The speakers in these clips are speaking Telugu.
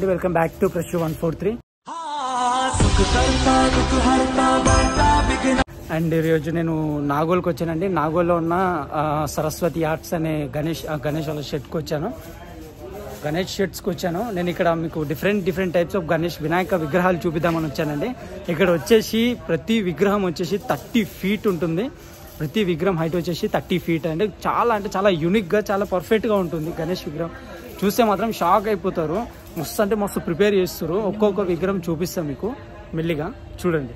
వెల్కమ్ బ్యాక్ టు ప్రెష్ 143 అండ్ ఈరోజు నేను నాగోల్కి వచ్చానండి. నాగోల్లో ఉన్న సరస్వతి ఆర్ట్స్ అనే గణేష్ వాళ్ళ షెడ్కి వచ్చాను. గణేష్ షెడ్స్కి వచ్చాను. నేను ఇక్కడ మీకు different types of Ganesh Vinayaka విగ్రహాలు చూపిద్దామని వచ్చానండి. ఇక్కడ వచ్చేసి ప్రతి విగ్రహం వచ్చేసి 30 feet ఉంటుంది. ప్రతి విగ్రహం హైట్ వచ్చేసి 30 feet అండి. అంటే చాలా యూనిక్గా చాలా పర్ఫెక్ట్గా ఉంటుంది గణేష్ విగ్రహం. చూస్తే మాత్రం షాక్ అయిపోతారు. మస్తు ప్రిపేర్ చేస్తారు. ఒక్కొక్క విగ్రహం చూపిస్తాం మీకు మెల్లిగా చూడండి.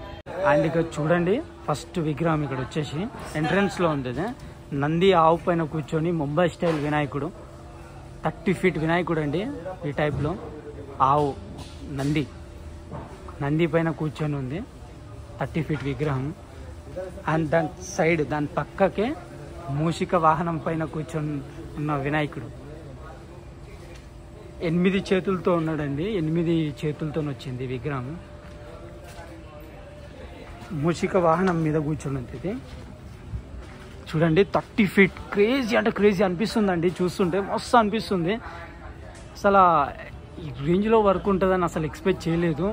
అండ్ ఇక్కడ చూడండి, ఫస్ట్ విగ్రహం ఇక్కడ వచ్చేసి ఎంట్రన్స్లో ఉంటుంది. నంది ఆవు పైన కూర్చొని ముంబై స్టైల్ వినాయకుడు, 30 feet వినాయకుడు అండి. ఈ టైప్లో ఆవు నంది పైన కూర్చొని ఉంది, 30 feet విగ్రహం. అండ్ దాని పక్కకే మూషిక వాహనం పైన కూర్చొని ఉన్న వినాయకుడు 8 చేతులతో ఉన్నాడండి. 8 చేతులతో వచ్చింది విగ్రహం. మూషిక వాహనం మీద కూర్చొని ఉంది. చూడండి 30 feet, క్రేజీ అనిపిస్తుందండి. చూస్తుంటే మస్తు అనిపిస్తుంది. అసలు ఈ రేంజ్లో వర్క్ ఉంటుందని అసలు ఎక్స్పెక్ట్ చేయలేదు.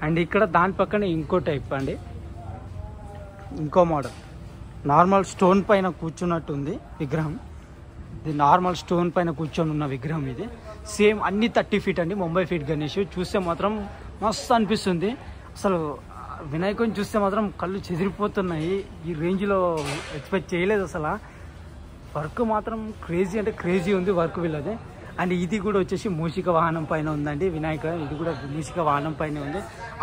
అండ్ ఇక్కడ దాని పక్కన ఇంకో టైప్ అండి, ఇంకో మోడల్. నార్మల్ స్టోన్ పైన కూర్చున్నట్టుంది విగ్రహం. ఇది నార్మల్ స్టోన్ పైన కూర్చొని ఉన్న విగ్రహం. ఇది సేమ్ అన్ని 30 feet అండి. ముంబై ఫీట్ గణేష్ చూస్తే మాత్రం మస్తు అనిపిస్తుంది. అసలు వినాయకుని చూస్తే మాత్రం కళ్ళు చెదిరిపోతున్నాయి. ఈ రేంజ్లో ఎక్స్పెక్ట్ చేయలేదు అసలు. వర్క్ మాత్రం క్రేజీ ఉంది వర్క్ వీళ్ళది. అండ్ ఇది కూడా వచ్చేసి మూషిక వాహనం పైన ఉందండి వినాయక. ఇది కూడా మూషిక వాహనం పైన ఉంది.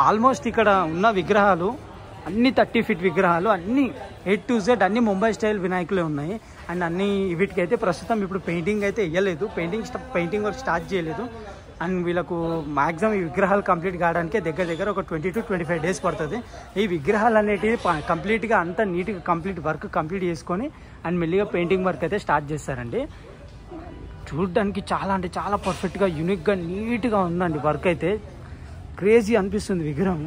ఆల్మోస్ట్ ఇక్కడ ఉన్న విగ్రహాలు అన్ని 30 feet విగ్రహాలు, అన్ని A to Z అన్ని ముంబై స్టైల్ వినాయకులే ఉన్నాయి. అండ్ అన్ని వీటికైతే ప్రస్తుతం ఇప్పుడు పెయింటింగ్ అయితే వేయలేదు, పెయింటింగ్ వర్క్ స్టార్ట్ చేయలేదు. అండ్ వీళ్ళకు మ్యాక్సిమం ఈ విగ్రహాలు కంప్లీట్ కావడానికి దగ్గర ఒక 20 to 25 days పడుతుంది. ఈ విగ్రహాలు అనేటివి కంప్లీట్గా అంతా నీట్గా వర్క్ కంప్లీట్ చేసుకొని అండ్ మెల్లిగా పెయింటింగ్ వర్క్ అయితే స్టార్ట్ చేస్తారండి. చూడడానికి చాలా పర్ఫెక్ట్గా యూనిక్గా నీట్గా ఉందండి. వర్క్ అయితే క్రేజీ అనిపిస్తుంది విగ్రహం.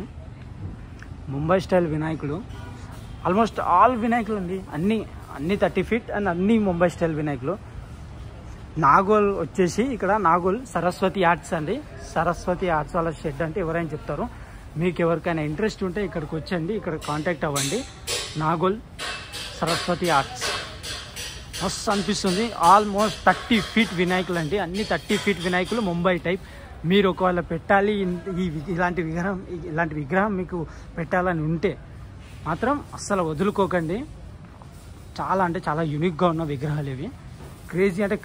ముంబై స్టైల్ వినాయకుడు, ఆల్మోస్ట్ ఆల్ వినాయకులు అండి. అన్ని 30 feet అండ్ అన్ని ముంబై స్టైల్ వినాయకులు. నాగోల్ వచ్చేసి ఇక్కడ నాగోల్ సరస్వతి ఆర్ట్స్ అండి. సరస్వతి ఆర్ట్స్ వాళ్ళ షెడ్ అంటే ఎవరైనా చెప్తారు. మీకు ఎవరికైనా ఇంట్రెస్ట్ ఉంటే ఇక్కడికి వచ్చండి, ఇక్కడ కాంటాక్ట్ అవ్వండి. నాగోల్ సరస్వతి ఆర్ట్స్ మస్తు అనిపిస్తుంది. ఆల్మోస్ట్ 30 feet వినాయకులు అండి. అన్ని 30 feet వినాయకులు ముంబై టైప్. మీరు ఒకవేళ పెట్టాలి ఇలాంటి విగ్రహం మీకు పెట్టాలని ఉంటే మాత్రం అస్సలు వదులుకోకండి. చాలా యూనిక్గా ఉన్న విగ్రహాలు ఇవి.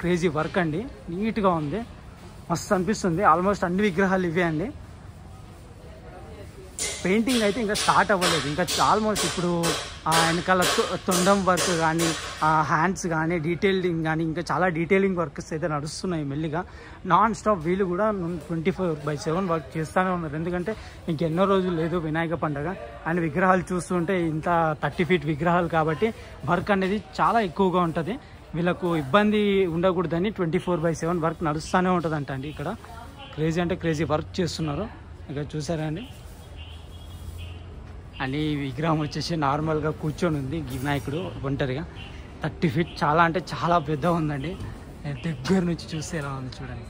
క్రేజీ వర్క్ అండి. నీట్గా ఉంది, మస్తు అనిపిస్తుంది. ఆల్మోస్ట్ అన్ని విగ్రహాలు ఇవే అండి. పెయింటింగ్ అయితే ఇంకా స్టార్ట్ అవ్వలేదు. ఇంకా ఆల్మోస్ట్ ఇప్పుడు వెనకాల తొండం వర్క్ కానీ, హ్యాండ్స్ కానీ, డీటెయిలింగ్ కానీ, ఇంకా చాలా డీటెయిలింగ్ వర్క్స్ అయితే నడుస్తున్నాయి మెల్లిగా. నాన్ స్టాప్ వీళ్ళు కూడా 24/7 వర్క్ చేస్తూనే ఉన్నారు. ఎందుకంటే ఇంకెన్నో రోజులు లేదు వినాయక పండుగ. అండ్ విగ్రహాలు చూస్తుంటే ఇంత 30 feet విగ్రహాలు కాబట్టి వర్క్ అనేది చాలా ఎక్కువగా ఉంటుంది. వీళ్ళకు ఇబ్బంది ఉండకూడదని 24/7 వర్క్ నడుస్తూనే ఉంటుందంట అండి. ఇక్కడ క్రేజీ వర్క్ చేస్తున్నారు. ఇక్కడ చూసారా అండి. అండ్ ఈ విగ్రహం వచ్చేసి నార్మల్గా కూర్చొని ఉంది వినాయకుడు ఒంటరిగా. 30 feet చాలా పెద్దగా ఉందండి. దగ్గర నుంచి చూస్తే ఎలా ఉంది చూడండి.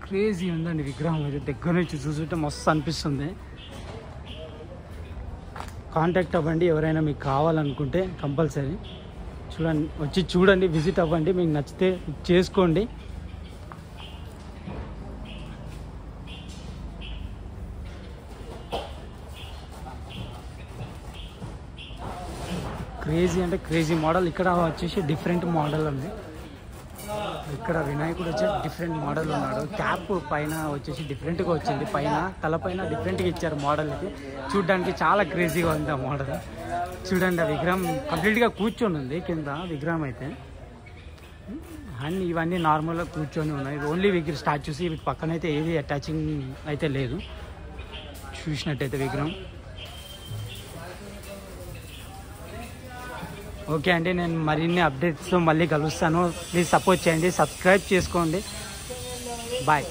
క్రేజీ ఉందండి విగ్రహం. అయితే దగ్గర నుంచి చూస్తుంటే మస్తు అనిపిస్తుంది. కాంటాక్ట్ అవ్వండి ఎవరైనా మీకు కావాలనుకుంటే. కంపల్సరీ చూడండి, విజిట్ అవ్వండి. మీకు నచ్చితే చేసుకోండి. Crazy model. ఇక్కడ వచ్చేసి డిఫరెంట్ మోడల్ ఉంది. ఇక్కడ వినాయకుడు వచ్చి డిఫరెంట్ మోడల్ ఉన్నాడు. క్యాప్ పైన వచ్చేసి డిఫరెంట్గా వచ్చింది. తలపైన డిఫరెంట్గా ఇచ్చారు మోడల్. అయితే చూడడానికి చాలా క్రేజీగా ఉంది ఆ మోడల్. చూడండి, ఆ విగ్రహం కంప్లీట్గా కూర్చొని ఉంది కింద విగ్రహం అయితే. అండ్ ఇవన్నీ నార్మల్గా కూర్చొని ఉన్నాయి. Only statues. వీటి పక్కన అయితే ఏది అటాచింగ్ అయితే లేదు. చూసినట్టయితే విగ్రహం ఓకే అండి. నేను మరిన్ని అప్డేట్స్ మళ్ళీ కలుస్తాను. ప్లీజ్ సపోర్ట్ చేయండి, సబ్స్క్రైబ్ చేసుకోండి. బాయ్.